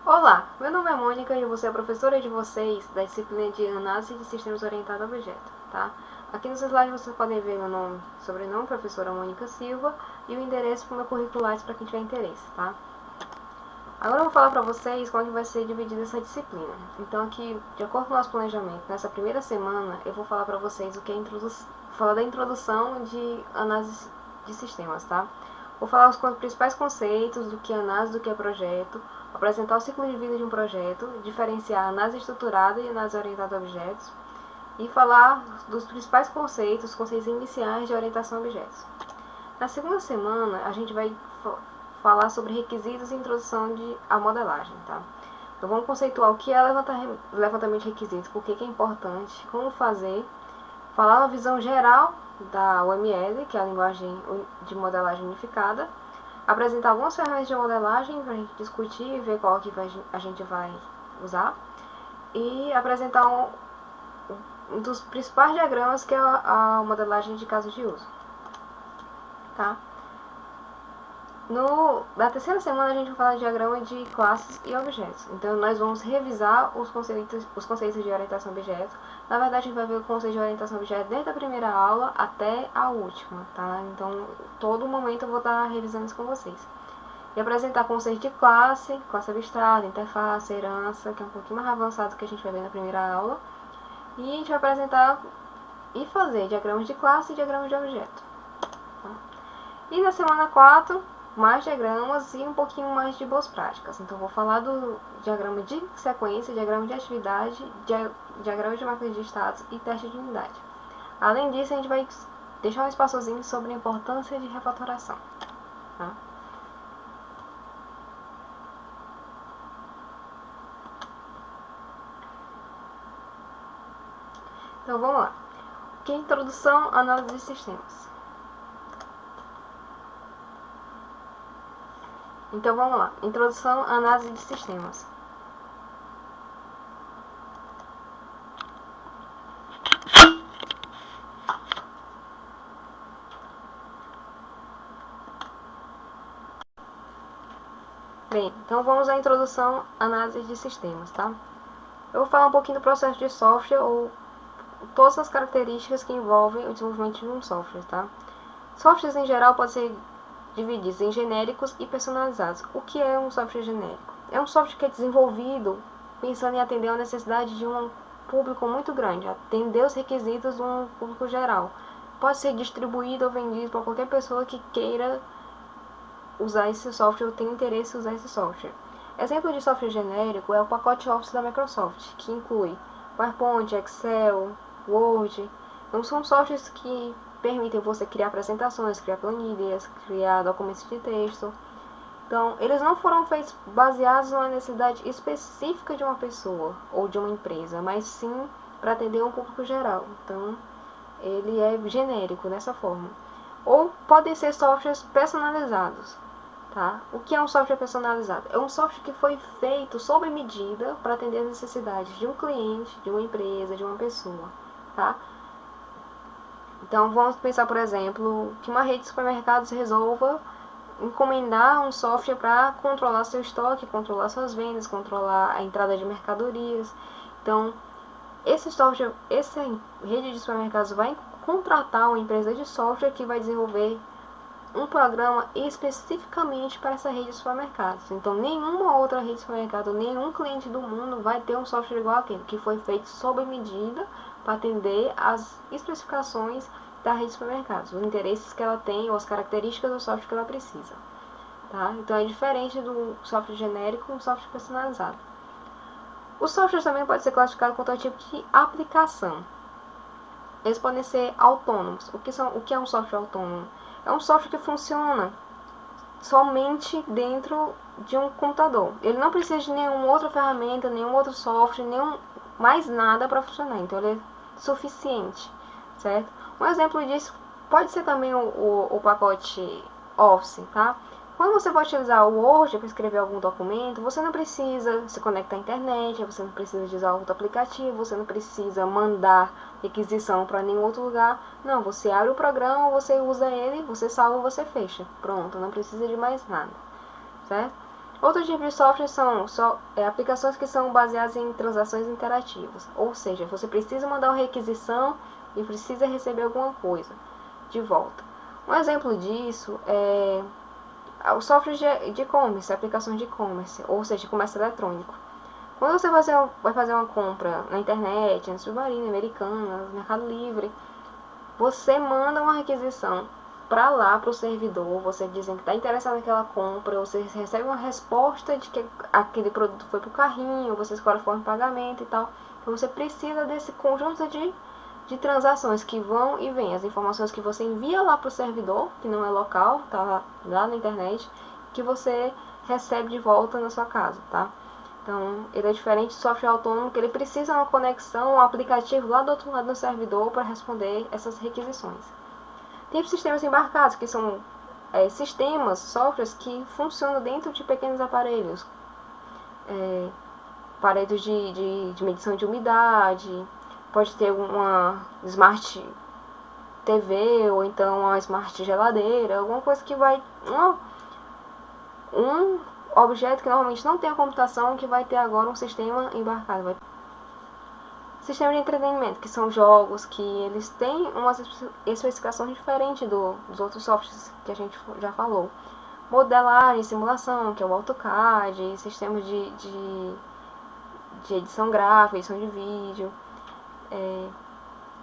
Olá, meu nome é Mônica e eu vou ser a professora de vocês da disciplina de Análise de Sistemas Orientados a Objeto, tá? Aqui no slide vocês podem ver meu nome, sobrenome, professora Mônica Silva, e o endereço para o meu currículo Lattes para quem tiver interesse, tá? Agora eu vou falar para vocês como é que vai ser dividida essa disciplina. Então aqui, de acordo com o nosso planejamento, nessa primeira semana eu vou falar para vocês o que é falar da introdução de análise de sistemas, tá? Vou falar os principais conceitos do que é análise, do que é projeto, apresentar o ciclo de vida de um projeto, diferenciar análise estruturada e análise orientada a objetos, e falar dos principais conceitos, os conceitos iniciais de orientação a objetos. Na segunda semana, a gente vai falar sobre requisitos e introdução à modelagem, tá? Então vamos conceituar o que é levantamento de requisitos, por que é importante, como fazer, falar uma visão geral da UML, que é a linguagem de modelagem unificada, apresentar algumas ferramentas de modelagem para a gente discutir e ver qual que a gente vai usar, e apresentar um dos principais diagramas, que é a modelagem de casos de uso, tá? Na terceira semana a gente vai falar de diagrama de classes e objetos. Então nós vamos revisar os conceitos de orientação a objetos. Na verdade a gente vai ver o conceito de orientação a objetos desde a primeira aula até a última, tá? Então todo momento eu vou estar revisando isso com vocês. E apresentar conceitos de classe abstrata, interface, herança, que é um pouquinho mais avançado do que a gente vai ver na primeira aula. E a gente vai apresentar e fazer diagramas de classe e diagramas de objeto, tá? E na semana 4, mais diagramas e um pouquinho mais de boas práticas. Então vou falar do diagrama de sequência, diagrama de atividade, diagrama de marca de status e teste de unidade. Além disso, a gente vai deixar um espaçozinho sobre a importância de refatoração, tá? Então vamos lá. O que é introdução à análise de sistemas? Então vamos lá. Introdução à análise de sistemas. Bem, então vamos à introdução à análise de sistemas, tá? Eu vou falar um pouquinho do processo de software, ou todas as características que envolvem o desenvolvimento de um software, tá? Softwares em geral podem ser divididos em genéricos e personalizados. O que é um software genérico? É um software que é desenvolvido pensando em atender a necessidade de um público muito grande, atender os requisitos de um público geral. Pode ser distribuído ou vendido para qualquer pessoa que queira usar esse software ou tenha interesse em usar esse software. Exemplo de software genérico é o pacote Office da Microsoft, que inclui PowerPoint, Excel, Word. Então são softwares que permitem você criar apresentações, criar planilhas, criar documentos de texto. Então, eles não foram feitos baseados numa necessidade específica de uma pessoa ou de uma empresa, mas sim para atender um público geral. Então, ele é genérico dessa forma. Ou podem ser softwares personalizados, tá? O que é um software personalizado? É um software que foi feito sob medida para atender as necessidades de um cliente, de uma empresa, de uma pessoa, tá? Então, vamos pensar, por exemplo, que uma rede de supermercados resolva encomendar um software para controlar seu estoque, controlar suas vendas, controlar a entrada de mercadorias. Então, essa rede de supermercados vai contratar uma empresa de software que vai desenvolver um programa especificamente para essa rede de supermercados. Então, nenhuma outra rede de supermercado, nenhum cliente do mundo vai ter um software igual aquele, que foi feito sob medida para atender às especificações da rede de supermercados, os interesses que ela tem ou as características do software que ela precisa, tá? Então é diferente do software genérico com software personalizado. Os softwares também podem ser classificados como tipo de aplicação. Eles podem ser autônomos. O que é um software autônomo? É um software que funciona somente dentro de um computador. Ele não precisa de nenhuma outra ferramenta, nenhum outro software, mais nada para funcionar. Então ele é suficiente, certo? Um exemplo disso pode ser também o pacote Office, tá? Quando você vai utilizar o Word para escrever algum documento, você não precisa se conectar à internet, você não precisa de usar outro aplicativo, você não precisa mandar requisição para nenhum outro lugar. Não, você abre o programa, você usa ele, você salva, você fecha. Pronto, não precisa de mais nada, certo? Outro tipo de software são aplicações que são baseadas em transações interativas, ou seja, você precisa mandar uma requisição e precisa receber alguma coisa de volta. Um exemplo disso é o software de e-commerce, aplicações de e-commerce, ou seja, comércio eletrônico. Quando você vai fazer uma compra na internet, na Submarino, Americanas, Mercado Livre, você manda uma requisição para lá, para o servidor, você dizendo que está interessado naquela compra, você recebe uma resposta de que aquele produto foi para o carrinho, você escolhe a forma de pagamento e tal. Então você precisa desse conjunto de transações que vão e vêm, as informações que você envia lá para o servidor, que não é local, tá lá na internet, que você recebe de volta na sua casa, tá? Então, ele é diferente do software autônomo, que ele precisa de uma conexão, um aplicativo lá do outro lado do servidor para responder essas requisições. Tem sistemas embarcados, que são sistemas, softwares que funcionam dentro de pequenos aparelhos. Aparelhos de medição de umidade, pode ter uma Smart TV ou então uma Smart geladeira, alguma coisa que vai... Um objeto que normalmente não tem a computação, que vai ter agora um sistema embarcado. Sistema de entretenimento, que são jogos que eles têm umas especificações diferentes dos outros softwares que a gente já falou. Modelagem, simulação, que é o AutoCAD, sistemas de edição gráfica, edição de vídeo,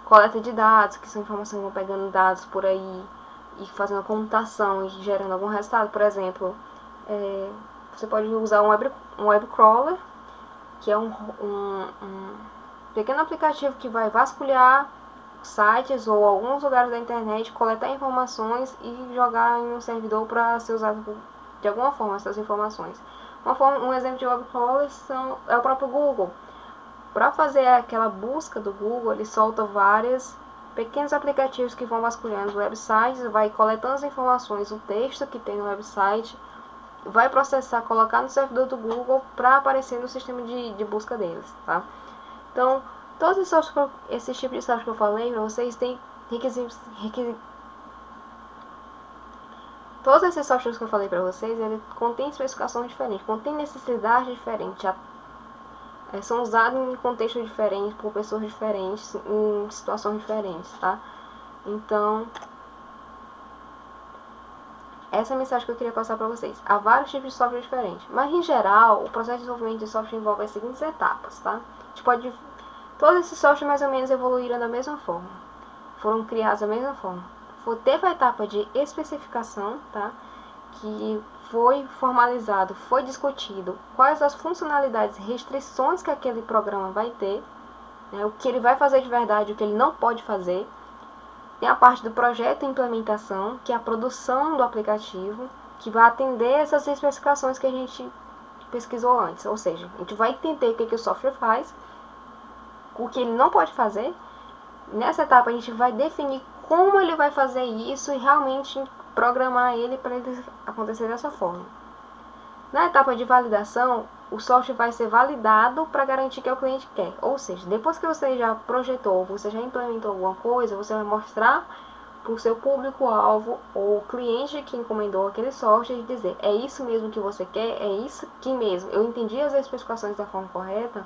coleta de dados, que são informações que vão pegando dados por aí e fazendo a computação e gerando algum resultado. Por exemplo, você pode usar um web crawler, que é um pequeno aplicativo que vai vasculhar sites ou alguns lugares da internet, coletar informações e jogar em um servidor para ser usado de alguma forma essas informações. Um exemplo de web crawler é o próprio Google. Para fazer aquela busca do Google, ele solta vários pequenos aplicativos que vão vasculhando os websites, vai coletando as informações, o texto que tem no website, vai processar, colocar no servidor do Google para aparecer no sistema de busca deles, tá? Então, todos esses tipos de software que eu falei para vocês têm requisitos. Todos esses softwares que eu falei para vocês, ele contém especificações diferentes, contém necessidades diferentes, são usados em contextos diferentes, por pessoas diferentes, em situações diferentes, tá? Então, essa é a mensagem que eu queria passar para vocês. Há vários tipos de software diferentes, mas em geral, o processo de desenvolvimento de software envolve as seguintes etapas, tá? Todos esses softwares mais ou menos evoluíram da mesma forma, foram criados da mesma forma. Teve a etapa de especificação, tá? Que foi formalizado, foi discutido quais as funcionalidades e restrições que aquele programa vai ter, né? O que ele vai fazer de verdade, o que ele não pode fazer. Tem a parte do projeto e implementação, que é a produção do aplicativo, que vai atender essas especificações que a gente pesquisou antes. Ou seja, a gente vai entender o que o software faz, o que ele não pode fazer. Nessa etapa a gente vai definir como ele vai fazer isso e realmente programar ele para ele acontecer dessa forma. Na etapa de validação, o software vai ser validado para garantir que é o cliente quer. Ou seja, depois que você já projetou, você já implementou alguma coisa, você vai mostrar para o seu público-alvo ou o cliente que encomendou aquele software e dizer: é isso mesmo que você quer? É isso aqui mesmo? Eu entendi as especificações da forma correta?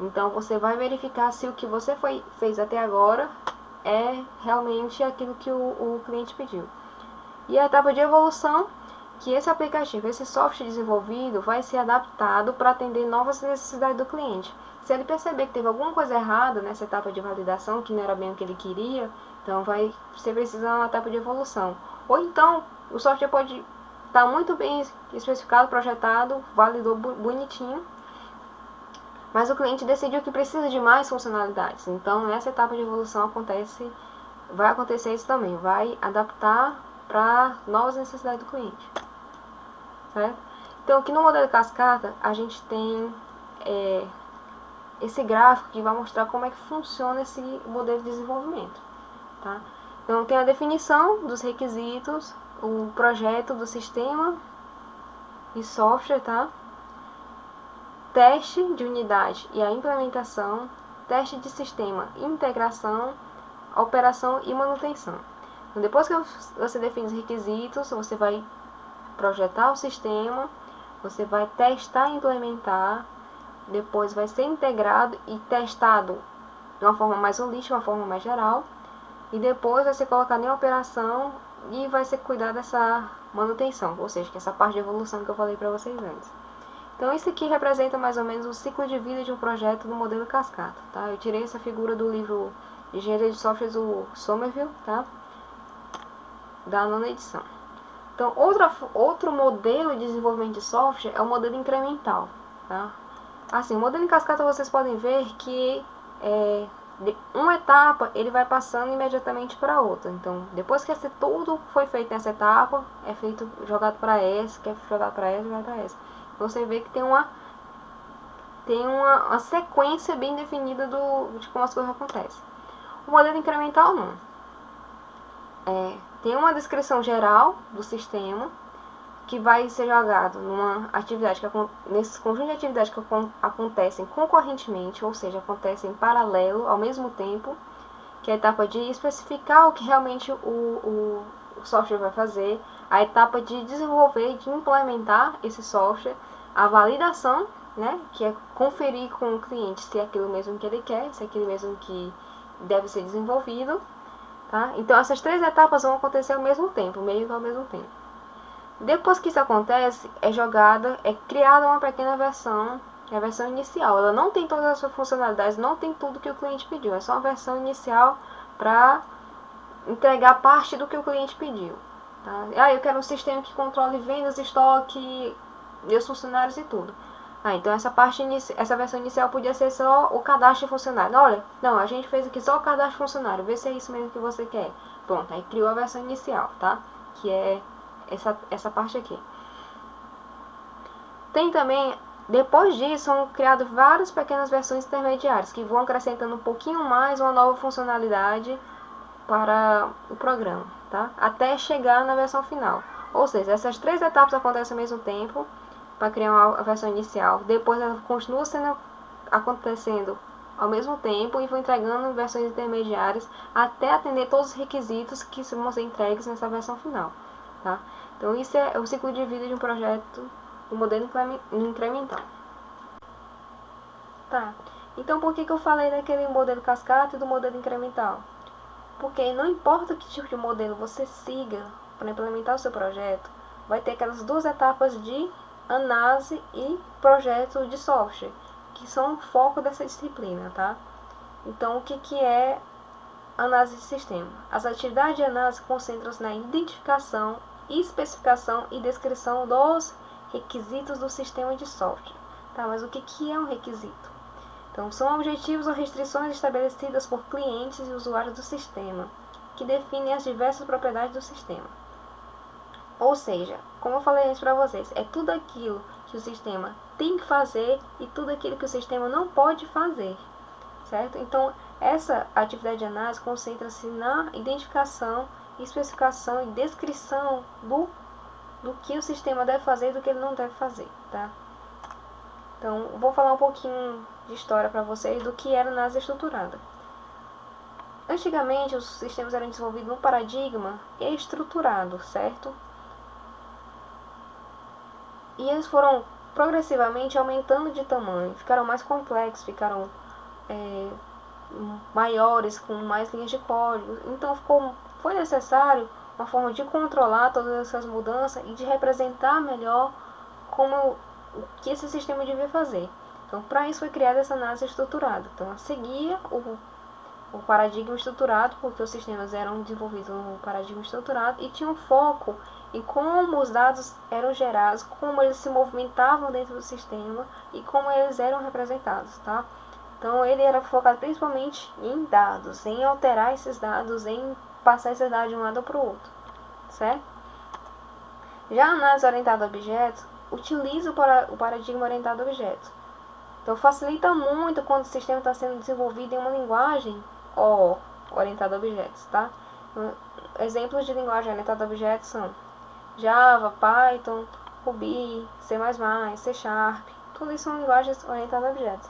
Então você vai verificar se o que você fez até agora é realmente aquilo que o cliente pediu. E a etapa de evolução, que esse aplicativo, esse software desenvolvido vai ser adaptado para atender novas necessidades do cliente. Se ele perceber que teve alguma coisa errada nessa etapa de validação, que não era bem o que ele queria, então você precisa de uma etapa de evolução. Ou então, o software pode estar muito bem especificado, projetado, validou bonitinho, mas o cliente decidiu que precisa de mais funcionalidades. Então, nessa etapa de evolução vai acontecer isso também, vai adaptar para novas necessidades do cliente, certo? Então, aqui no modelo cascata, a gente tem esse gráfico que vai mostrar como é que funciona esse modelo de desenvolvimento, tá? Então, tem a definição dos requisitos, o projeto do sistema e software, tá? Teste de unidade e a implementação, teste de sistema, integração, operação e manutenção. Então, depois que você define os requisitos, você vai projetar o sistema, Você vai testar e implementar, depois vai ser integrado e testado de uma forma mais holística, de uma forma mais geral, e depois vai ser colocado em operação e vai ser cuidar dessa manutenção, ou seja, que essa parte de evolução que eu falei para vocês antes. Então isso aqui representa mais ou menos o ciclo de vida de um projeto do modelo cascata, tá? Eu tirei essa figura do livro Engenharia de Software do Somerville, tá? Da 9ª edição. Então, outro modelo de desenvolvimento de software é o modelo incremental, tá? Assim, o modelo em cascata vocês podem ver que de uma etapa ele vai passando imediatamente para outra. Então, depois que tudo foi feito nessa etapa, é feito jogado para essa, que é jogado para essa, jogado para essa. Você vê que tem uma sequência bem definida de como as coisas acontecem. O modelo incremental não. Tem uma descrição geral do sistema que vai ser jogado numa atividade nesses conjuntos de atividades que acontecem concorrentemente, ou seja, acontecem em paralelo ao mesmo tempo, que é a etapa de especificar o que realmente o software vai fazer, a etapa de desenvolver, de implementar esse software, a validação, né, que é conferir com o cliente se é aquilo mesmo que ele quer, se é aquilo mesmo que deve ser desenvolvido, tá? Então essas 3 etapas vão acontecer ao mesmo tempo, meio que ao mesmo tempo. Depois que isso acontece, é criada uma pequena versão, que é a versão inicial. Ela não tem todas as suas funcionalidades, não tem tudo que o cliente pediu, é só uma versão inicial para entregar parte do que o cliente pediu. Tá? Eu quero um sistema que controle vendas, estoque, meus funcionários e tudo. Então essa versão inicial podia ser só o cadastro de funcionário. Olha, não, a gente fez aqui só o cadastro de funcionário, vê se é isso mesmo que você quer. Pronto, aí criou a versão inicial, tá? Que é essa parte aqui. Tem também, depois disso, são criadas várias pequenas versões intermediárias que vão acrescentando um pouquinho mais uma nova funcionalidade para o programa, tá? Até chegar na versão final. Ou seja, essas 3 etapas acontecem ao mesmo tempo para criar a versão inicial. Depois ela continua acontecendo ao mesmo tempo e vão entregando versões intermediárias até atender todos os requisitos que vão ser entregues nessa versão final, tá? Então isso é o ciclo de vida de um projeto do modelo incremental. Tá, então por que eu falei daquele modelo cascata e do modelo incremental? Porque não importa que tipo de modelo você siga para implementar o seu projeto, vai ter aquelas 2 etapas de análise e projeto de software, que são o foco dessa disciplina, tá? Então, o que é análise de sistema? As atividades de análise concentram-se na identificação, especificação e descrição dos requisitos do sistema de software. Tá, mas o que é um requisito? Então, são objetivos ou restrições estabelecidas por clientes e usuários do sistema, que definem as diversas propriedades do sistema. Ou seja, como eu falei antes para vocês, é tudo aquilo que o sistema tem que fazer e tudo aquilo que o sistema não pode fazer, certo? Então, essa atividade de análise concentra-se na identificação, especificação e descrição do que o sistema deve fazer e do que ele não deve fazer, tá? Então, vou falar um pouquinho de história para vocês do que era análise estruturada. Antigamente, os sistemas eram desenvolvidos num paradigma estruturado, certo? E eles foram progressivamente aumentando de tamanho, ficaram mais complexos, ficaram maiores, com mais linhas de código. Então foi necessário uma forma de controlar todas essas mudanças e de representar melhor o que esse sistema devia fazer. Então, para isso foi criada essa análise estruturada. Então, seguia o paradigma estruturado, porque os sistemas eram desenvolvidos no paradigma estruturado e tinham foco em como os dados eram gerados, como eles se movimentavam dentro do sistema e como eles eram representados, tá? Então, ele era focado principalmente em dados, em alterar esses dados, em passar esses dados de um lado para o outro, certo? Já a análise orientada a objetos utiliza o paradigma orientado a objetos. Então, facilita muito quando o sistema está sendo desenvolvido em uma linguagem orientada a objetos, tá? Exemplos de linguagem orientada a objetos são Java, Python, Ruby, C++, C#, tudo isso são linguagens orientadas a objetos.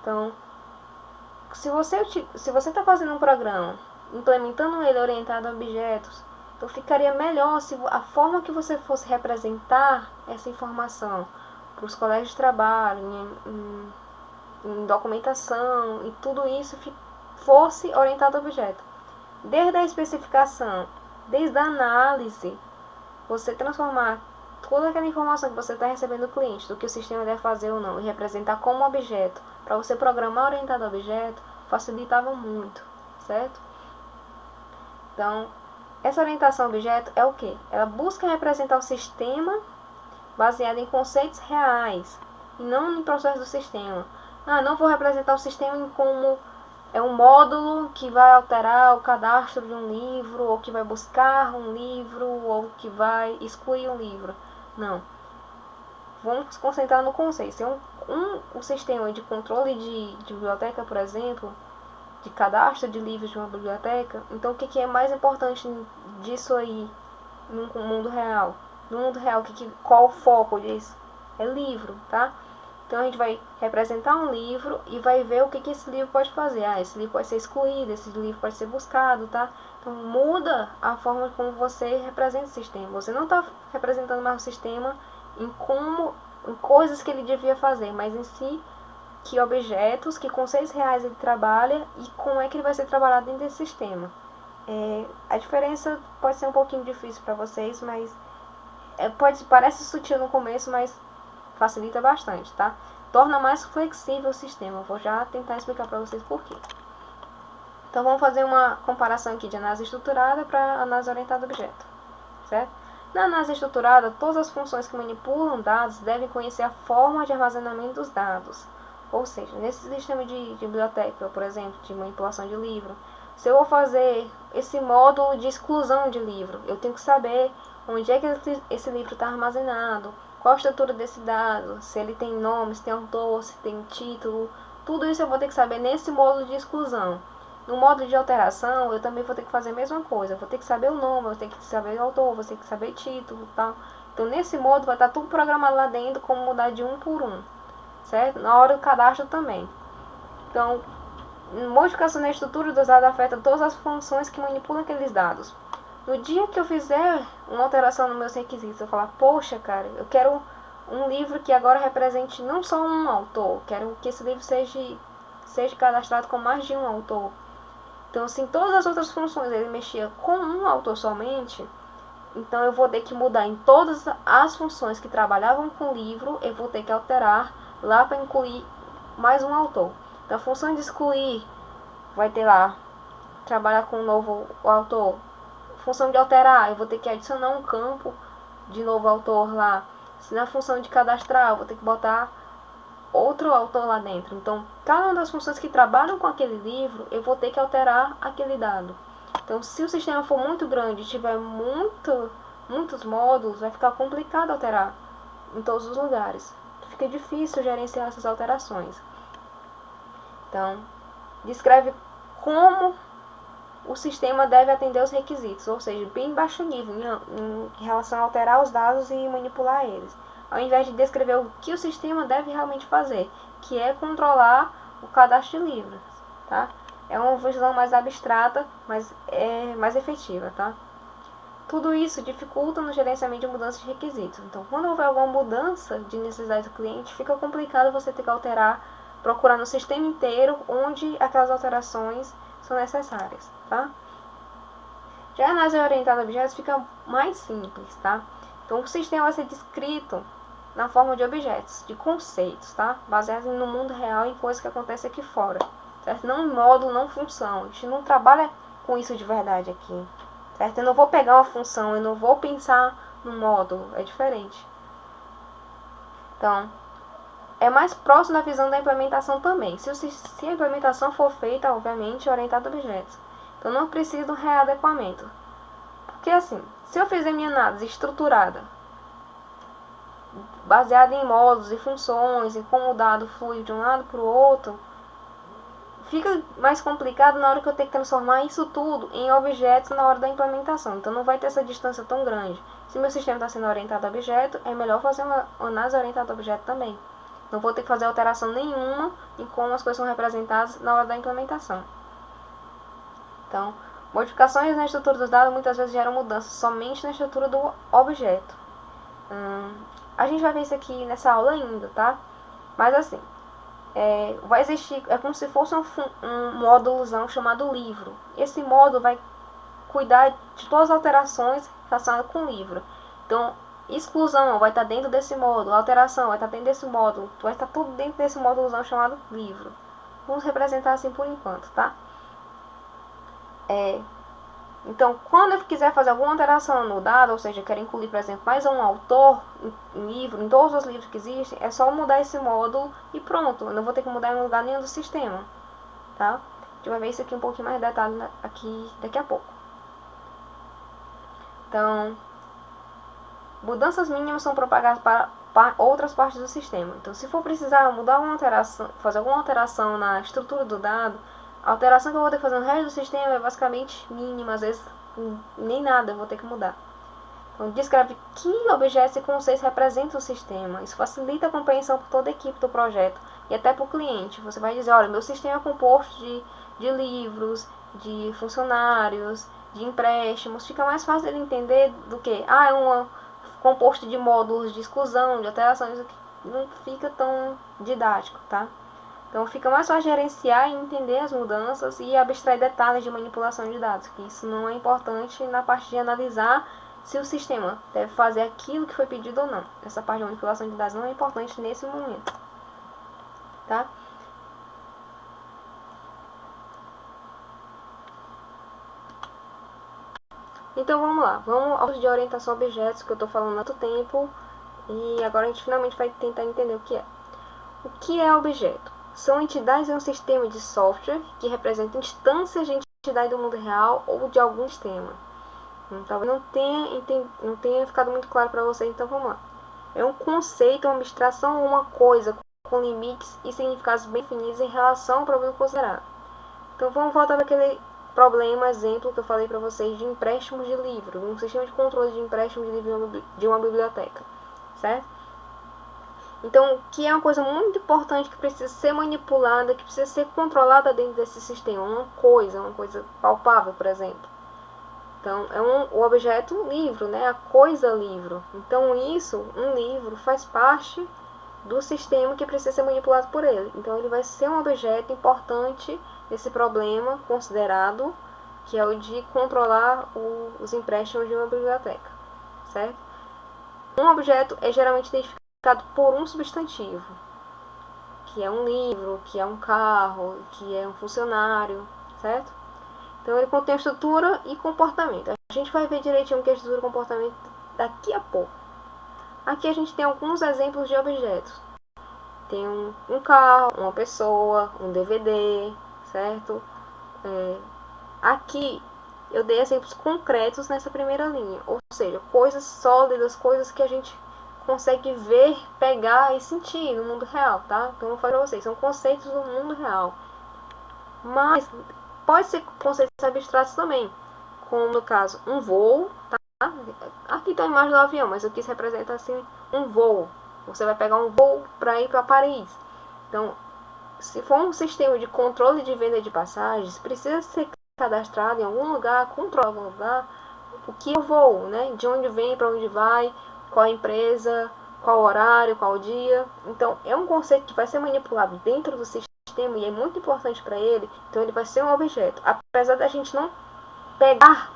Então, se você está fazendo um programa, implementando ele orientado a objetos, Então ficaria melhor se a forma que você fosse representar essa informação para os colégios de trabalho, em documentação e tudo isso fosse orientado a objeto. Desde a especificação, desde a análise, você transformar toda aquela informação que você está recebendo do cliente, do que o sistema deve fazer ou não, e representar como objeto, para você programar orientado a objeto, facilitava muito, certo? Então, essa orientação a objeto é o quê? Ela busca representar o sistema baseado em conceitos reais, e não em processo do sistema. Não vou representar o sistema como um módulo que vai alterar o cadastro de um livro, ou que vai buscar um livro, ou que vai excluir um livro. Não. Vamos nos concentrar no conceito. Se um sistema de controle de biblioteca, por exemplo, de cadastro de livros de uma biblioteca, então o que é mais importante disso aí no mundo real? No mundo real, qual o foco disso? É livro, tá? Então a gente vai representar um livro e vai ver o que esse livro pode fazer. Esse livro pode ser excluído, esse livro pode ser buscado, tá? Então muda a forma como você representa o sistema. Você não está representando mais o sistema em coisas que ele devia fazer, mas em si, que objetos, que conceitos reais ele trabalha e como é que ele vai ser trabalhado dentro desse sistema. A diferença pode ser um pouquinho difícil para vocês, mas parece sutil no começo, mas facilita bastante, tá? Torna mais flexível o sistema. Vou já tentar explicar para vocês por quê. Então vamos fazer uma comparação aqui de análise estruturada para análise orientada a objeto, certo? Na análise estruturada, todas as funções que manipulam dados devem conhecer a forma de armazenamento dos dados. Ou seja, nesse sistema de biblioteca, por exemplo, de manipulação de livro, se eu vou fazer esse módulo de exclusão de livro, eu tenho que saber onde é que esse livro está armazenado, qual a estrutura desse dado, se ele tem nome, se tem autor, se tem título, tudo isso eu vou ter que saber nesse módulo de exclusão. No módulo de alteração, eu também vou ter que fazer a mesma coisa, eu vou ter que saber o nome, eu vou ter que saber o autor, vou ter que saber título e tal. Então nesse módulo vai estar tudo programado lá dentro, como mudar de um por um, certo? Na hora do cadastro também. Então, modificação na estrutura dos dados afeta todas as funções que manipulam aqueles dados. No dia que eu fizer uma alteração nos meus requisitos, eu falar, poxa, cara, eu quero um livro que agora represente não só um autor, quero que esse livro seja cadastrado com mais de um autor. Então, se em todas as outras funções ele mexia com um autor somente, então eu vou ter que mudar em todas as funções que trabalhavam com o livro, eu vou ter que alterar lá para incluir mais um autor. Então, a função de excluir vai ter lá, trabalhar com um novo autor. Função de alterar, eu vou ter que adicionar um campo de novo autor lá. Se na função de cadastrar, eu vou ter que botar outro autor lá dentro. Então, cada uma das funções que trabalham com aquele livro, eu vou ter que alterar aquele dado. Então, se o sistema for muito grande e tiver muitos módulos, vai ficar complicado alterar em todos os lugares. Fica difícil gerenciar essas alterações. Então, descreve como o sistema deve atender os requisitos, ou seja, bem baixo nível em relação a alterar os dados e manipular eles, ao invés de descrever o que o sistema deve realmente fazer, que é controlar o cadastro de livros, tá? É uma visão mais abstrata, mas é mais efetiva, tá? Tudo isso dificulta no gerenciamento de mudanças de requisitos. Então, quando houver alguma mudança de necessidade do cliente, fica complicado você ter que procurar no sistema inteiro onde aquelas alterações são necessárias, tá? Já a análise orientada a objetos fica mais simples, tá? Então, o sistema vai ser descrito na forma de objetos, de conceitos, tá? Baseado no mundo real, em coisas que acontecem aqui fora, certo? Não em módulo, não função. A gente não trabalha com isso de verdade aqui, certo? Eu não vou pegar uma função, eu não vou pensar no módulo, é diferente. Então, é mais próximo da visão da implementação também. Se a implementação for feita, obviamente, orientada a objetos. Então, não precisa de um readequamento. Porque, assim, se eu fizer minha análise estruturada, baseada em módulos e funções, em como o dado flui de um lado para o outro, fica mais complicado na hora que eu tenho que transformar isso tudo em objetos na hora da implementação. Então, não vai ter essa distância tão grande. Se meu sistema está sendo orientado a objeto, é melhor fazer uma análise orientada a objeto também. Não vou ter que fazer alteração nenhuma em como as coisas são representadas na hora da implementação. Então, Modificações na estrutura dos dados muitas vezes geram mudanças somente na estrutura do objeto. A gente vai ver isso aqui nessa aula ainda, tá? Mas assim, vai existir, é como se fosse um módulozão chamado livro. Esse módulo vai cuidar de todas as alterações relacionadas com o livro. Então, exclusão vai estar dentro desse módulo, alteração vai estar dentro desse módulo, vai estar tudo dentro desse módulozão chamado livro. Vamos representar assim por enquanto, tá? Então, quando eu quiser fazer alguma alteração no dado, ou seja, eu quero incluir, por exemplo, mais um autor em livro, em todos os livros que existem, é só mudar esse módulo e pronto. Eu não vou ter que mudar em lugar nenhum do sistema, tá? A gente vai ver isso aqui um pouquinho mais em detalhe aqui daqui a pouco. Então, mudanças mínimas são propagadas para outras partes do sistema. Então, se for precisar mudar alguma alteração, fazer alguma alteração na estrutura do dado, a alteração que eu vou ter que fazer no resto do sistema é basicamente mínima, às vezes nem nada eu vou ter que mudar. Então, descreve que objetos e conceitos representam o sistema. Isso facilita a compreensão por toda a equipe do projeto e até para o cliente. Você vai dizer, olha, meu sistema é composto de livros, de funcionários, de empréstimos. Fica mais fácil ele entender do que, é composto de módulos de exclusão, de alterações, não fica tão didático, tá? Então fica mais fácil gerenciar e entender as mudanças e abstrair detalhes de manipulação de dados, que isso não é importante na parte de analisar se o sistema deve fazer aquilo que foi pedido ou não. Essa parte de manipulação de dados não é importante nesse momento, tá? Então vamos lá, vamos aos de orientação a objetos que eu estou falando há muito tempo e agora a gente finalmente vai tentar entender o que é. O que é objeto? São entidades em um sistema de software que representam instâncias de entidade do mundo real ou de algum sistema. Talvez não tenha ficado muito claro para vocês, então vamos lá. É um conceito, uma abstração ou uma coisa com limites e significados bem definidos em relação ao problema considerado. Então vamos voltar para aquele problema, exemplo que eu falei para vocês de empréstimos de livro, um sistema de controle de empréstimos de livro de uma biblioteca, certo? Então, que é uma coisa muito importante que precisa ser manipulada, que precisa ser controlada dentro desse sistema, uma coisa palpável, por exemplo. Então, o objeto livro, né? A coisa livro. Então, um livro faz parte do sistema que precisa ser manipulado por ele. Então, ele vai ser um objeto importante nesse problema considerado, que é o de controlar os empréstimos de uma biblioteca, certo? Um objeto é geralmente identificado por um substantivo, que é um livro, que é um carro, que é um funcionário, certo? Então ele contém estrutura e comportamento. A gente vai ver direitinho o que é estrutura e comportamento daqui a pouco. Aqui a gente tem alguns exemplos de objetos. Tem um carro, uma pessoa, um DVD, certo? Aqui eu dei exemplos concretos nessa primeira linha, ou seja, coisas sólidas, coisas que a gente consegue ver, pegar e sentir no mundo real, tá? Então eu falei pra vocês, são conceitos do mundo real. Mas pode ser conceitos abstratos também, como no caso um voo, tá? Aqui está a imagem do avião, mas eu quis representar assim um voo. Você vai pegar um voo para ir para Paris. Então, se for um sistema de controle de venda de passagens, precisa ser cadastrado em algum lugar, controlado em algum lugar, o que é o voo, né? De onde vem, para onde vai, qual a empresa, qual o horário, qual o dia. Então, é um conceito que vai ser manipulado dentro do sistema e é muito importante para ele. Então, ele vai ser um objeto. Apesar da gente não pegar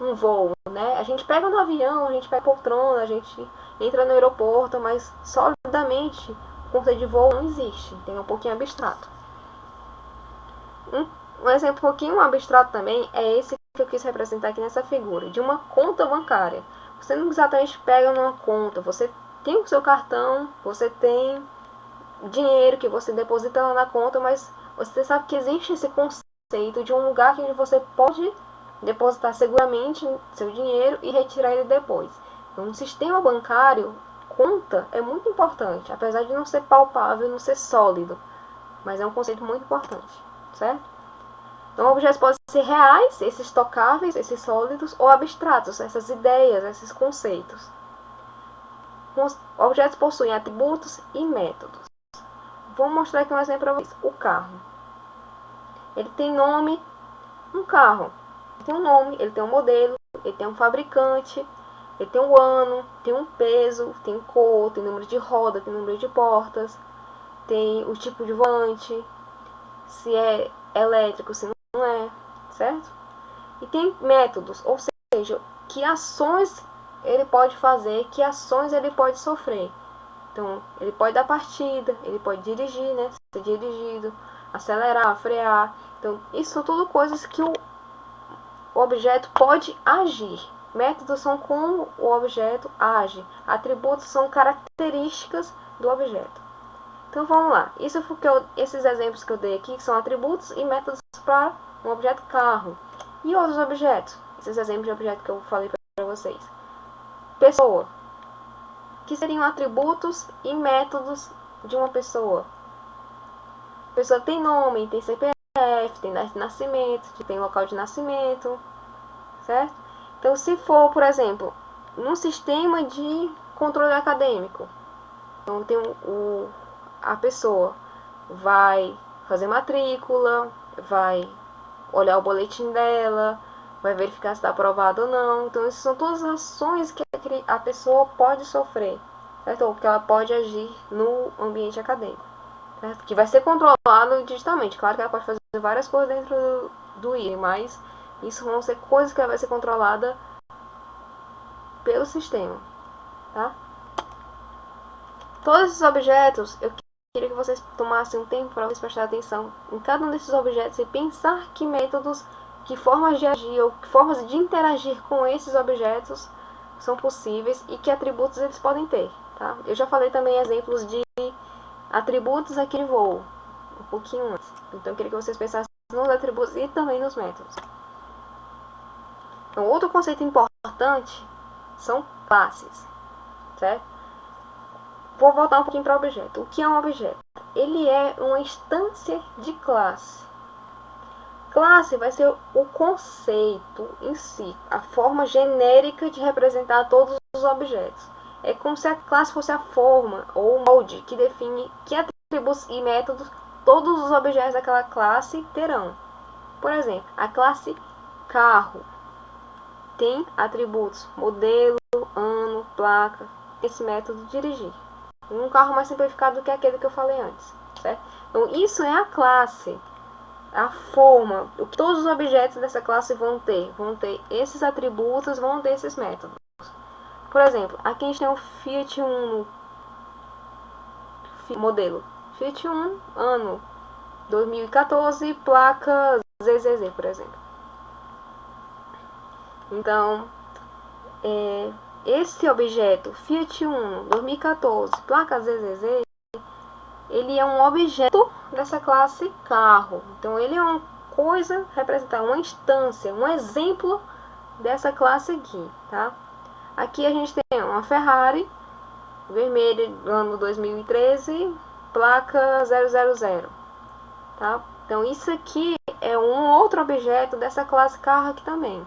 um voo, né? A gente pega no avião, a gente pega poltrona, a gente entra no aeroporto, mas solidamente o conceito de voo não existe. Tem um pouquinho abstrato. Um exemplo um pouquinho abstrato também é esse que eu quis representar aqui nessa figura, de uma conta bancária. Você não exatamente pega numa conta, você tem o seu cartão, você tem dinheiro que você deposita lá na conta, mas você sabe que existe esse conceito de um lugar que você pode depositar seguramente seu dinheiro e retirar ele depois. Então, um sistema bancário, conta é muito importante, apesar de não ser palpável, não ser sólido, mas é um conceito muito importante, certo? Então, objetos podem ser reais, esses tocáveis, esses sólidos, ou abstratos, essas ideias, esses conceitos. Os objetos possuem atributos e métodos. Vou mostrar aqui um exemplo para vocês. O carro. Ele tem nome, um carro. tem um nome, ele tem um modelo, ele tem um fabricante, ele tem um ano, tem um peso, tem cor, tem número de roda, tem número de portas, tem o tipo de volante, se é elétrico, se não é, certo? E tem métodos, ou seja, que ações ele pode fazer, que ações ele pode sofrer. Então, ele pode dar partida, ele pode dirigir, né? Ser dirigido, acelerar, frear. Então, isso são tudo coisas que o objeto pode agir. Métodos são como o objeto age. Atributos são características do objeto. Então, vamos lá. Isso foi esses exemplos que eu dei aqui, que são atributos e métodos para um objeto carro. E outros objetos? Esses exemplos de objeto que eu falei para vocês. Pessoa. Que seriam atributos e métodos de uma pessoa. A pessoa tem nome, tem CPF, tem data de nascimento, tem local de nascimento, certo? Então, se for, por exemplo, num sistema de controle acadêmico, então tem a pessoa vai fazer matrícula, vai olhar o boletim dela, vai verificar se está aprovado ou não. Então, essas são todas as ações que a pessoa pode sofrer, certo? Ou que ela pode agir no ambiente acadêmico, certo? Que vai ser controlado digitalmente. Claro que ela pode fazer várias coisas dentro do IE, mas isso vão ser coisas que ela vai ser controlada pelo sistema, tá? Todos esses objetos, eu queria que vocês tomassem um tempo para vocês prestar atenção em cada um desses objetos e pensar que métodos, que formas de agir ou que formas de interagir com esses objetos são possíveis e que atributos eles podem ter, tá? Eu já falei também exemplos de atributos aqui de voo, um pouquinho antes. Então eu queria que vocês pensassem nos atributos e também nos métodos. Então, outro conceito importante são classes, certo? Vou voltar um pouquinho para o objeto. O que é um objeto? Ele é uma instância de classe. Classe vai ser o conceito em si, a forma genérica de representar todos os objetos. É como se a classe fosse a forma ou o molde que define que atributos e métodos todos os objetos daquela classe terão. Por exemplo, a classe carro tem atributos modelo, ano, placa, esse método dirigir. Um carro mais simplificado do que aquele que eu falei antes, certo? Então, isso é a classe, a forma, o que todos os objetos dessa classe vão ter esses atributos, vão ter esses métodos. Por exemplo, aqui a gente tem o Fiat Uno modelo, Fiat Uno, ano 2014, placa ZZZ, por exemplo. Então, esse objeto Fiat Uno 2014, placa ZZZ, ele é um objeto dessa classe carro. Então, ele é uma coisa, representar uma instância, um exemplo dessa classe aqui, tá? Aqui a gente tem uma Ferrari, vermelha, ano 2013, placa 000, tá? Então, isso aqui é um outro objeto dessa classe carro aqui também.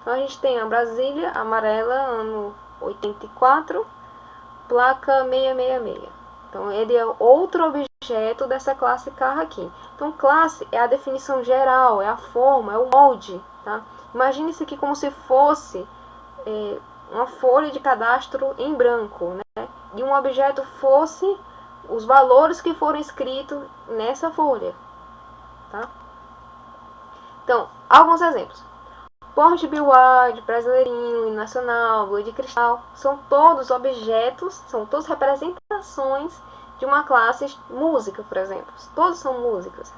Então, a gente tem a Brasília, amarela, ano 84, placa 666. Então, ele é outro objeto dessa classe carro aqui. Então, classe é a definição geral, é a forma, é o molde, tá? Imagine isso aqui como se fosse uma folha de cadastro em branco, né? E um objeto fosse os valores que foram escritos nessa folha, tá? Então, alguns exemplos. Porsche BYD, Brasileirinho, Nacional, Lua de Cristal, são todos objetos, são todas representações de uma classe música, por exemplo. Todos são músicas.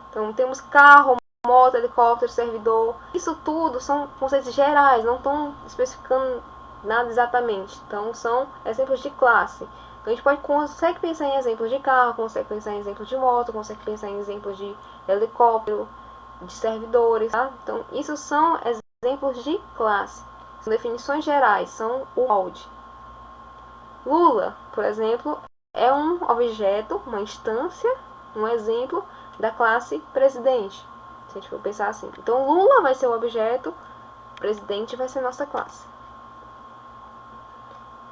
Então temos carro, moto, helicóptero, servidor. Isso tudo são conceitos gerais, não estão especificando nada exatamente. Então são exemplos de classe. Então a gente consegue pensar em exemplos de carro, consegue pensar em exemplos de moto, consegue pensar em exemplos de helicóptero, de servidores, tá? Então, isso são exemplos de classe. São definições gerais, são o molde. Lula, por exemplo, é um objeto, uma instância, um exemplo da classe presidente. Se a gente for pensar assim. Então, Lula vai ser o objeto, presidente vai ser nossa classe.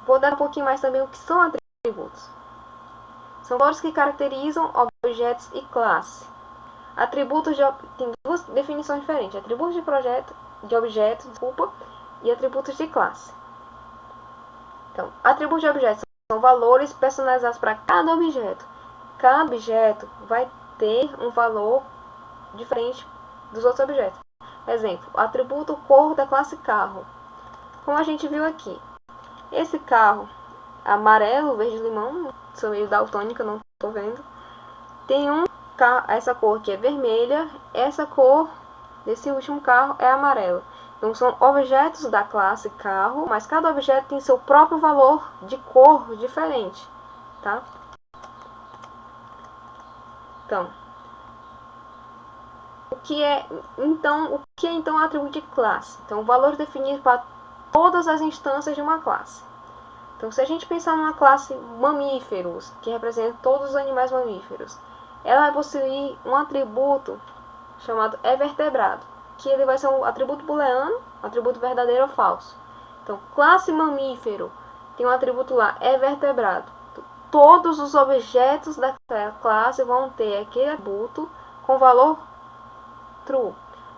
Vou dar um pouquinho mais também o que são atributos. São valores que caracterizam objetos e classe. Tem duas definições diferentes: atributos de objeto, e atributos de classe. Então, atributos de objeto são valores personalizados para cada objeto. Cada objeto vai ter um valor diferente dos outros objetos. Exemplo, atributo cor da classe carro. Como a gente viu aqui, esse carro amarelo, verde limão, sou meio daltônica, não estou vendo. Tem essa cor aqui é vermelha, essa cor desse último carro é amarelo. Então são objetos da classe carro, mas cada objeto tem seu próprio valor de cor diferente, tá? Então, o que é então atributo de classe? Então, o valor definido para todas as instâncias de uma classe. Então, se a gente pensar numa classe mamíferos, que representa todos os animais mamíferos, ela vai possuir um atributo chamado vertebrado, que ele vai ser um atributo booleano, um atributo verdadeiro ou falso. Então, classe mamífero tem um atributo lá, vertebrado. Então, todos os objetos daquela classe vão ter aquele atributo com valor true.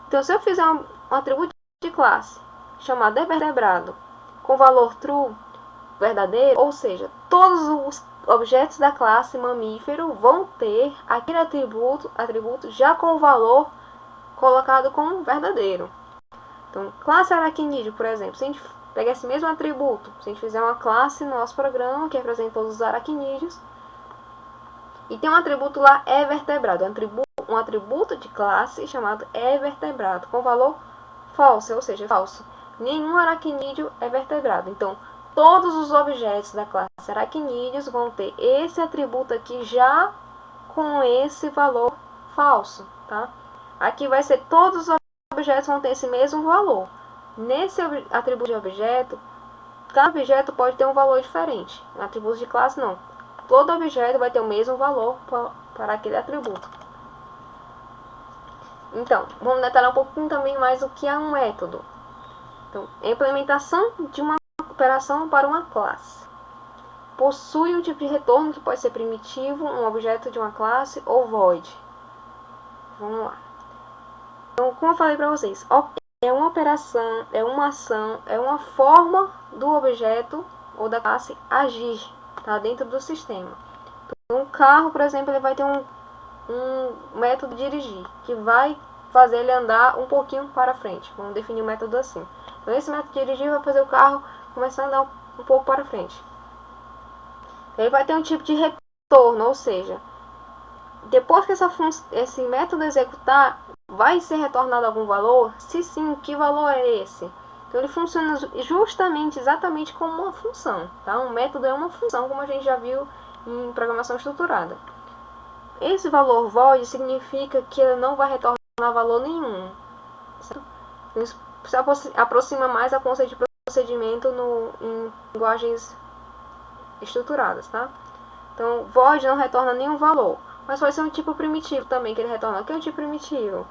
Então, se eu fizer um atributo de classe chamado vertebrado com valor true, verdadeiro, ou seja, todos os objetos da classe mamífero vão ter aquele atributo já com o valor colocado como verdadeiro. Então, classe aracnídeo, por exemplo, se a gente pegar esse mesmo atributo, se a gente fizer uma classe no nosso programa que representa todos os aracnídeos, e tem um atributo lá vertebrado, um atributo de classe chamado vertebrado, com valor falso, ou seja, falso. Nenhum aracnídeo é vertebrado. Então, todos os objetos da classe aracnídeos vão ter esse atributo aqui já com esse valor falso, tá? Aqui vai ser todos os objetos vão ter esse mesmo valor. Nesse atributo de objeto, cada objeto pode ter um valor diferente. No atributo de classe, não. Todo objeto vai ter o mesmo valor para aquele atributo. Então, vamos detalhar um pouquinho também mais o que é um método. Então, a implementação de uma operação para uma classe. Possui um tipo de retorno que pode ser primitivo, um objeto de uma classe ou void. Vamos lá. Então, como eu falei para vocês, é uma operação, é uma ação, é uma forma do objeto ou da classe agir, tá, dentro do sistema. Então, um carro, por exemplo, ele vai ter um método dirigir, que vai fazer ele andar um pouquinho para frente. Vamos definir o método assim. Então, esse método dirigir vai fazer o carro começar a andar um pouco para frente. Ele vai ter um tipo de retorno, ou seja, depois que esse método executar, vai ser retornado algum valor? Se sim, que valor é esse? Então ele funciona exatamente como uma função, tá? Um método é uma função, como a gente já viu em programação estruturada. Esse valor void significa que ele não vai retornar valor nenhum, certo? Isso se aproxima mais ao conceito de procedimento em linguagens estruturadas, tá? Então, void não retorna nenhum valor, mas pode ser um tipo primitivo também que ele retorna. O que é um tipo primitivo?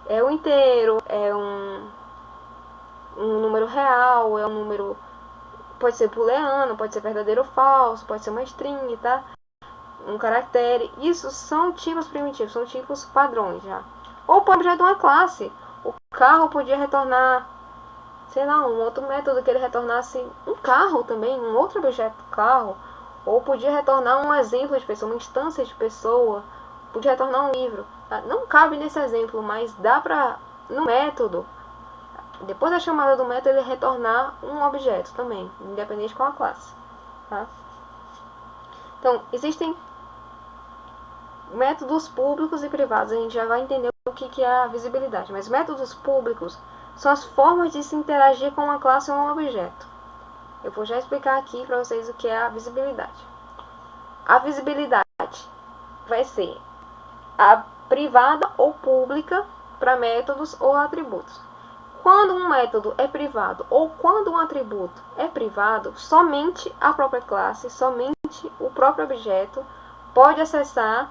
É um inteiro, é um número real, é um número, pode ser booleano, pode ser verdadeiro ou falso, pode ser uma string, tá? Um caractere. Isso são tipos primitivos, são tipos padrões já. Ou pode ser de uma classe. O carro podia retornar, sei lá, um outro método que ele retornasse um carro também, um outro objeto carro. Ou podia retornar um exemplo de pessoa, uma instância de pessoa. Podia retornar um livro. Não cabe nesse exemplo, mas dá pra, no método, depois da chamada do método, ele retornar um objeto também, independente com a classe. Tá? Então, existem métodos públicos e privados. A gente já vai entender o que é a visibilidade. Mas métodos públicos são as formas de se interagir com uma classe ou um objeto. Eu vou já explicar aqui para vocês o que é a visibilidade. A visibilidade vai ser a privada ou pública para métodos ou atributos. Quando um método é privado ou quando um atributo é privado, somente a própria classe, somente o próprio objeto pode acessar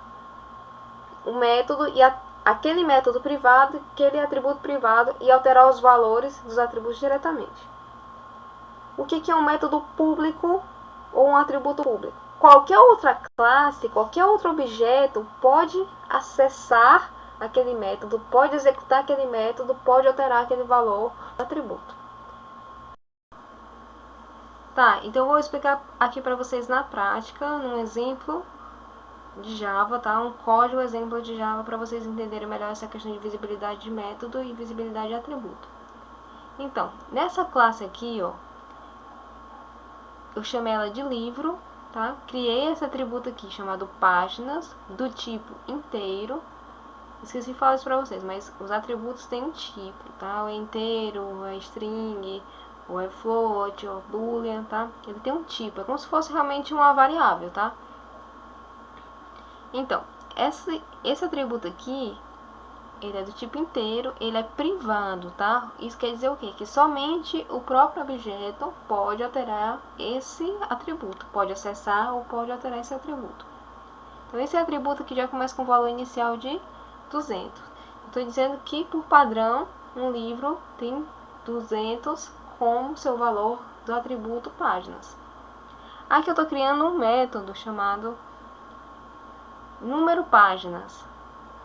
o método e aquele método privado, aquele atributo privado e alterar os valores dos atributos diretamente. O que é um método público ou um atributo público? Qualquer outra classe, qualquer outro objeto pode acessar aquele método, pode executar aquele método, pode alterar aquele valor do atributo. Tá, então eu vou explicar aqui para vocês na prática, num exemplo de Java, tá? Um código exemplo de Java para vocês entenderem melhor essa questão de visibilidade de método e visibilidade de atributo. Então, nessa classe aqui, ó, eu chamei ela de livro, tá? Criei esse atributo aqui chamado páginas, do tipo inteiro. Esqueci de falar isso pra vocês, mas os atributos têm um tipo, tá? O é inteiro, o é string, ou é float, ou boolean, tá? Ele tem um tipo, é como se fosse realmente uma variável, tá? Então, esse atributo aqui, ele é do tipo inteiro, ele é privado, tá? Isso quer dizer o quê? Que somente o próprio objeto pode alterar esse atributo, pode acessar ou pode alterar esse atributo. Então, esse atributo aqui já começa com o valor inicial de 200. Estou dizendo que, por padrão, um livro tem 200 como seu valor do atributo páginas. Aqui eu estou criando um método chamado número páginas.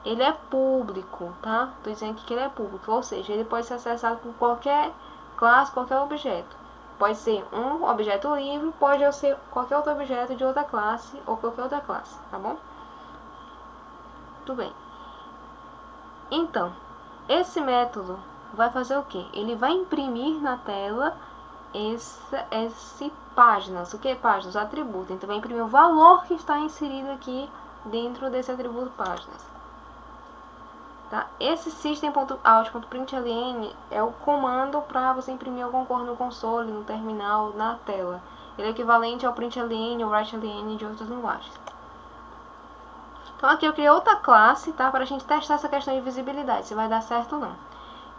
Ele é público, tá? Estou dizendo aqui que ele é público, ou seja, ele pode ser acessado por qualquer classe, qualquer objeto. Pode ser um objeto livre, pode ser qualquer outro objeto de outra classe ou qualquer outra classe, tá bom? Tudo bem. Então, esse método vai fazer o quê? Ele vai imprimir na tela esse páginas. O que é páginas? O atributo. Então, vai imprimir o valor que está inserido aqui dentro desse atributo páginas. Tá? Esse system.out.println é o comando para você imprimir alguma coisa no console, no terminal, na tela. Ele é equivalente ao println ou writeln de outras linguagens. Então aqui eu criei outra classe, tá? Para a gente testar essa questão de visibilidade, se vai dar certo ou não.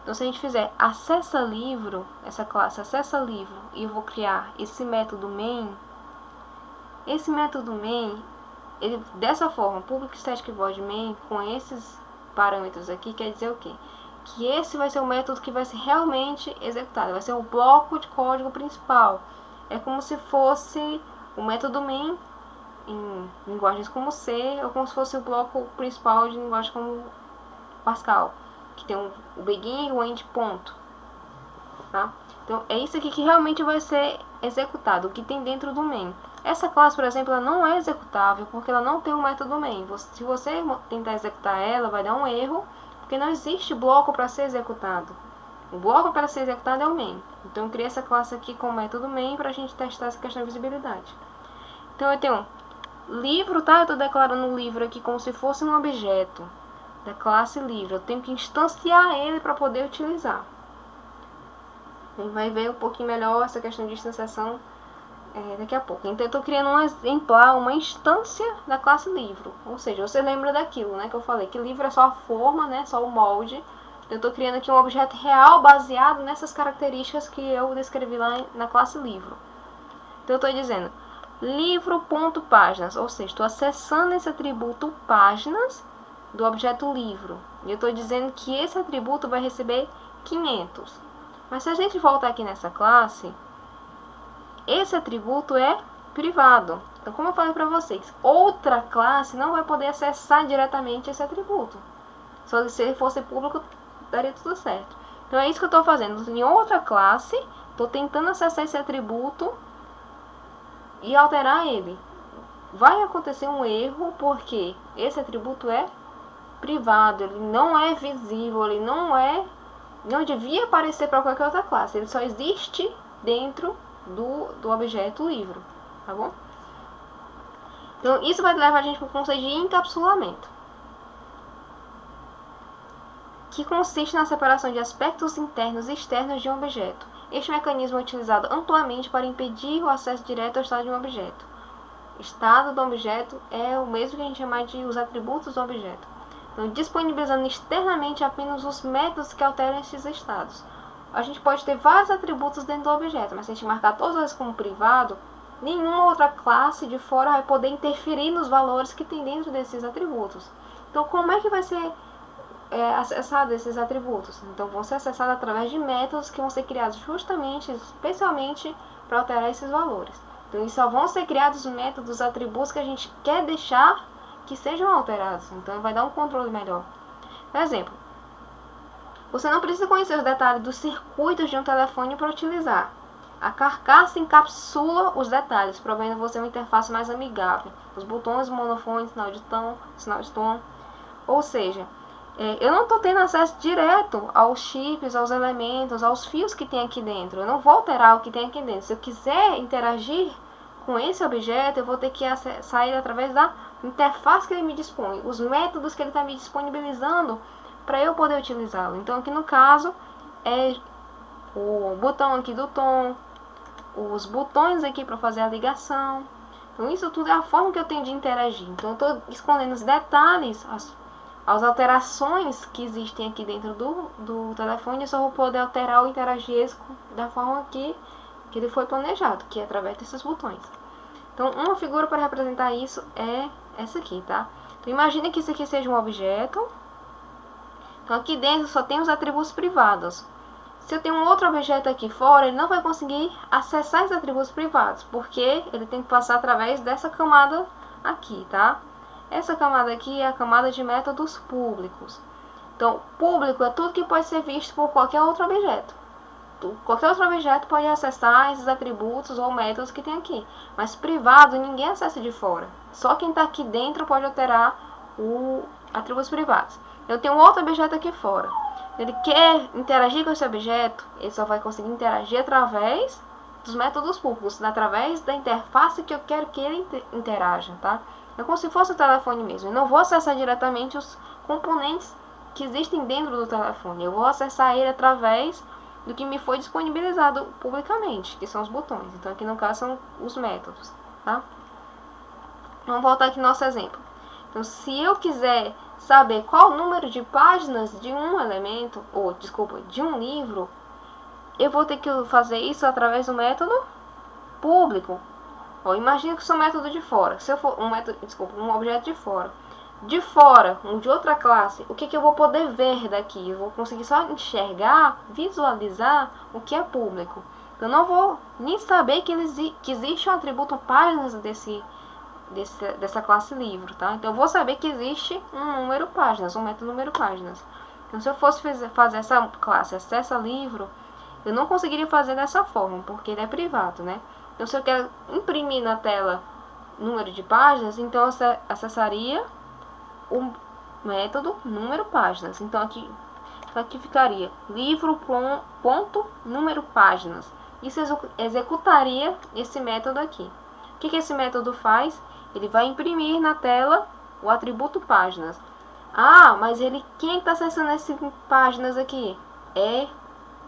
Então se a gente fizer acessa livro, essa classe acessa livro, e eu vou criar esse método main, esse método main, ele dessa forma, public static void main, com esses parâmetros aqui, quer dizer o quê? Que esse vai ser o método que vai ser realmente executado, vai ser o bloco de código principal. É como se fosse o método main em linguagens como C, ou como se fosse o bloco principal de linguagem como Pascal, que tem o begin e o end ponto, tá? Então é isso aqui que realmente vai ser executado, o que tem dentro do main. Essa classe, por exemplo, ela não é executável porque ela não tem um método main. Se você tentar executar ela, vai dar um erro, porque não existe bloco para ser executado. O bloco para ser executado é o main. Então eu criei essa classe aqui com o método main para a gente testar essa questão de visibilidade. Então eu tenho livro, tá? Eu estou declarando o livro aqui como se fosse um objeto da classe livro. Eu tenho que instanciar ele para poder utilizar. A gente vai ver um pouquinho melhor essa questão de instanciação daqui a pouco. Então eu estou criando um exemplar, uma instância da classe livro. Ou seja, você lembra daquilo, né? Que eu falei que livro é só a forma, né? Só o molde. Então eu estou criando aqui um objeto real baseado nessas características que eu descrevi lá na classe livro. Então eu estou dizendo livro.páginas, ou seja, estou acessando esse atributo páginas do objeto livro. E eu estou dizendo que esse atributo vai receber 500. Mas se a gente voltar aqui nessa classe, esse atributo é privado. Então, como eu falei para vocês, outra classe não vai poder acessar diretamente esse atributo. Só se ele fosse público, daria tudo certo. Então, é isso que eu estou fazendo. Em outra classe, estou tentando acessar esse atributo e alterar ele. Vai acontecer um erro porque esse atributo é privado, ele não é visível, ele não devia aparecer para qualquer outra classe, ele só existe dentro do objeto livro, tá bom? Então isso vai levar a gente para o conceito de encapsulamento, que consiste na separação de aspectos internos e externos de um objeto. Este mecanismo é utilizado amplamente para impedir o acesso direto ao estado de um objeto. O estado do objeto é o mesmo que a gente chama de os atributos do objeto. Então, disponibilizando externamente apenas os métodos que alteram esses estados. A gente pode ter vários atributos dentro do objeto, mas se a gente marcar todos eles como privado, nenhuma outra classe de fora vai poder interferir nos valores que tem dentro desses atributos. Então, como é que vai ser acessado esses atributos? Então, vão ser acessados através de métodos que vão ser criados justamente, especialmente para alterar esses valores. Então, só vão ser criados métodos, atributos que a gente quer deixar que sejam alterados. Então, vai dar um controle melhor. Por exemplo, você não precisa conhecer os detalhes dos circuitos de um telefone para utilizar. A carcaça encapsula os detalhes, provendo você uma interface mais amigável. Os botões, monofone, sinal de tom. Ou seja, eu não estou tendo acesso direto aos chips, aos elementos, aos fios que tem aqui dentro. Eu não vou alterar o que tem aqui dentro. Se eu quiser interagir com esse objeto, eu vou ter que sair através da interface que ele me dispõe, os métodos que ele está me disponibilizando para eu poder utilizá-lo. Então, aqui no caso, é o botão aqui do tom, os botões aqui para fazer a ligação. Então, isso tudo é a forma que eu tenho de interagir. Então, eu estou escondendo os detalhes, as alterações que existem aqui dentro do telefone. Eu só vou poder alterar ou interagir da forma que ele foi planejado, que é através desses botões. Então, uma figura para representar isso é essa aqui, tá? Então, imagine que isso aqui seja um objeto. Então, aqui dentro só tem os atributos privados. Se eu tenho um outro objeto aqui fora, ele não vai conseguir acessar esses atributos privados, porque ele tem que passar através dessa camada aqui, tá? Essa camada aqui é a camada de métodos públicos. Então, público é tudo que pode ser visto por qualquer outro objeto. Qualquer outro objeto pode acessar esses atributos ou métodos que tem aqui. Mas privado, ninguém acessa de fora. Só quem está aqui dentro pode alterar os atributos privados. Eu tenho um outro objeto aqui fora. Ele quer interagir com esse objeto, ele só vai conseguir interagir através dos métodos públicos, através da interface que eu quero que ele interaja, tá? É como se fosse o telefone mesmo. Eu não vou acessar diretamente os componentes que existem dentro do telefone. Eu vou acessar ele através do que me foi disponibilizado publicamente, que são os botões. Então, aqui no caso, são os métodos, tá? Vamos voltar aqui no nosso exemplo. Então, se eu quiser saber qual o número de páginas de um elemento, de um livro, eu vou ter que fazer isso através do método público. Imagina que isso é um método de fora. Se eu for um objeto de fora. De fora, de outra classe, o que eu vou poder ver daqui? Eu vou conseguir só enxergar, visualizar o que é público. Eu não vou nem saber que existe um atributo páginas dessa classe livro, tá? Então eu vou saber que existe um número páginas, um método número páginas. Então se eu fosse fazer essa classe acessa livro, eu não conseguiria fazer dessa forma, porque ele é privado, né? Então se eu quero imprimir na tela número de páginas, então eu acessaria o método número páginas. Então aqui ficaria livro ponto número páginas. Isso executaria esse método aqui. O que esse método faz? Ele vai imprimir na tela o atributo páginas. Ah, mas quem está acessando essas páginas aqui? É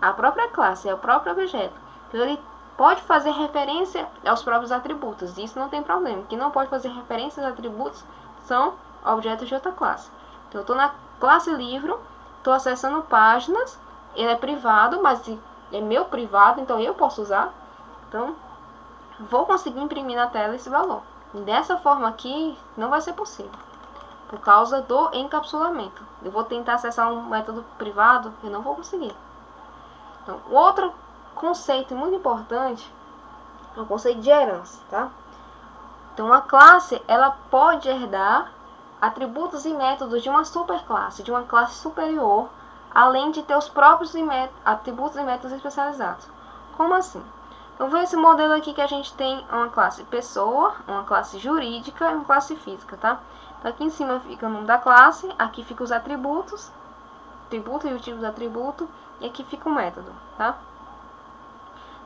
a própria classe, é o próprio objeto. Então ele pode fazer referência aos próprios atributos. Isso não tem problema. Quem não pode fazer referência aos atributos são objetos de outra classe. Então eu estou na classe livro, estou acessando páginas, ele é privado, mas é meu privado, então eu posso usar. Então vou conseguir imprimir na tela esse valor. Dessa forma aqui não vai ser possível, por causa do encapsulamento. Eu vou tentar acessar um método privado, eu não vou conseguir. Então, outro conceito muito importante é o conceito de herança, tá? Então, a classe, ela pode herdar atributos e métodos de uma superclasse, de uma classe superior, além de ter os próprios atributos e métodos especializados. Como assim? Então, vou esse modelo aqui que a gente tem uma classe pessoa, uma classe jurídica e uma classe física, tá? Então, aqui em cima fica o nome da classe, aqui fica os atributos, atributo e o tipo do atributo, e aqui fica o método, tá?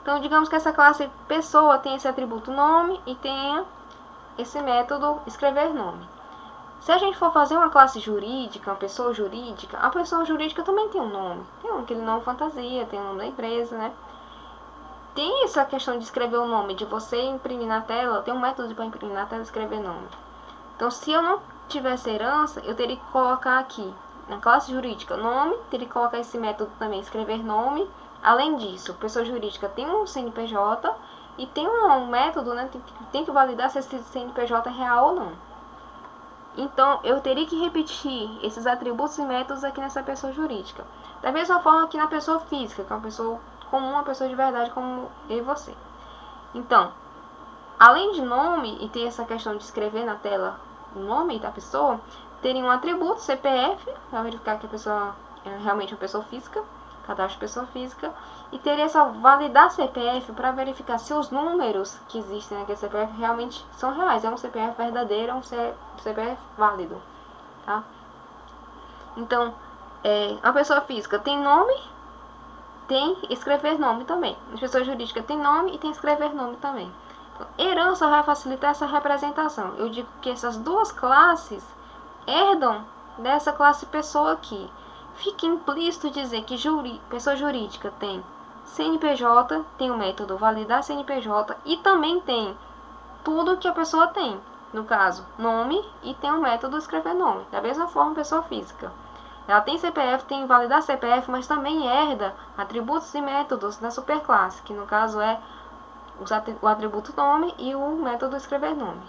Então, digamos que essa classe pessoa tem esse atributo nome e tenha esse método escrever nome. Se a gente for fazer uma classe jurídica, uma pessoa jurídica, a pessoa jurídica também tem um nome. Tem aquele nome fantasia, tem o nome da empresa, né? Tem essa questão de escrever o nome, de você imprimir na tela, tem um método para imprimir na tela e escrever nome. Então, se eu não tivesse herança, eu teria que colocar aqui, na classe jurídica, nome, teria que colocar esse método também, escrever nome. Além disso, pessoa jurídica tem um CNPJ e tem um método, né, tem que validar se esse CNPJ é real ou não. Então, eu teria que repetir esses atributos e métodos aqui nessa pessoa jurídica. Da mesma forma que na pessoa física, que é uma pessoa comum, uma pessoa de verdade como eu e você. Então, além de nome e ter essa questão de escrever na tela nome da pessoa, terem um atributo, CPF, para verificar que a pessoa é realmente uma pessoa física, cadastro de pessoa física, e teria essa validar CPF para verificar se os números que existem naquele CPF realmente são reais, é um CPF verdadeiro, é um CPF válido, tá? Então, a pessoa física tem nome, tem escrever nome também. A pessoa jurídica tem nome e tem escrever nome também. Então, herança vai facilitar essa representação. Eu digo que essas duas classes herdam dessa classe pessoa aqui. Fica implícito dizer que pessoa jurídica tem CNPJ, tem o método validar CNPJ e também tem tudo que a pessoa tem. No caso, nome e tem o método escrever nome. Da mesma forma, pessoa física. Ela tem CPF, tem validar CPF, mas também herda atributos e métodos da superclasse, que no caso é o atributo nome e o método escrever nome.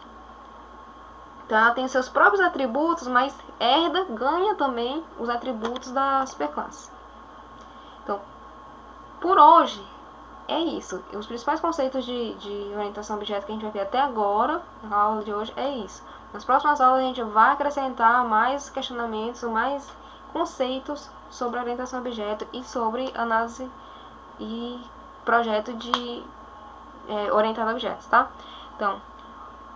Então ela tem seus próprios atributos, mas herda, ganha também os atributos da superclasse. Então, por hoje, é isso. Os principais conceitos de orientação a objeto que a gente vai ver até agora, na aula de hoje, é isso. Nas próximas aulas a gente vai acrescentar mais questionamentos, mais conceitos sobre orientação a objeto e sobre análise e projeto de orientado a objetos, tá? Então,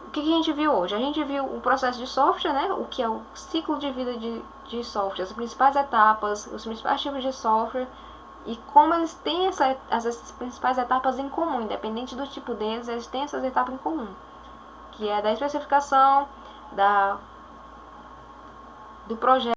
o que a gente viu hoje? A gente viu o processo de software, né? O que é o ciclo de vida de software, as principais etapas, os principais tipos de software e como eles têm essas principais etapas em comum, independente do tipo deles, eles têm essas etapas em comum, que é da especificação, do projeto,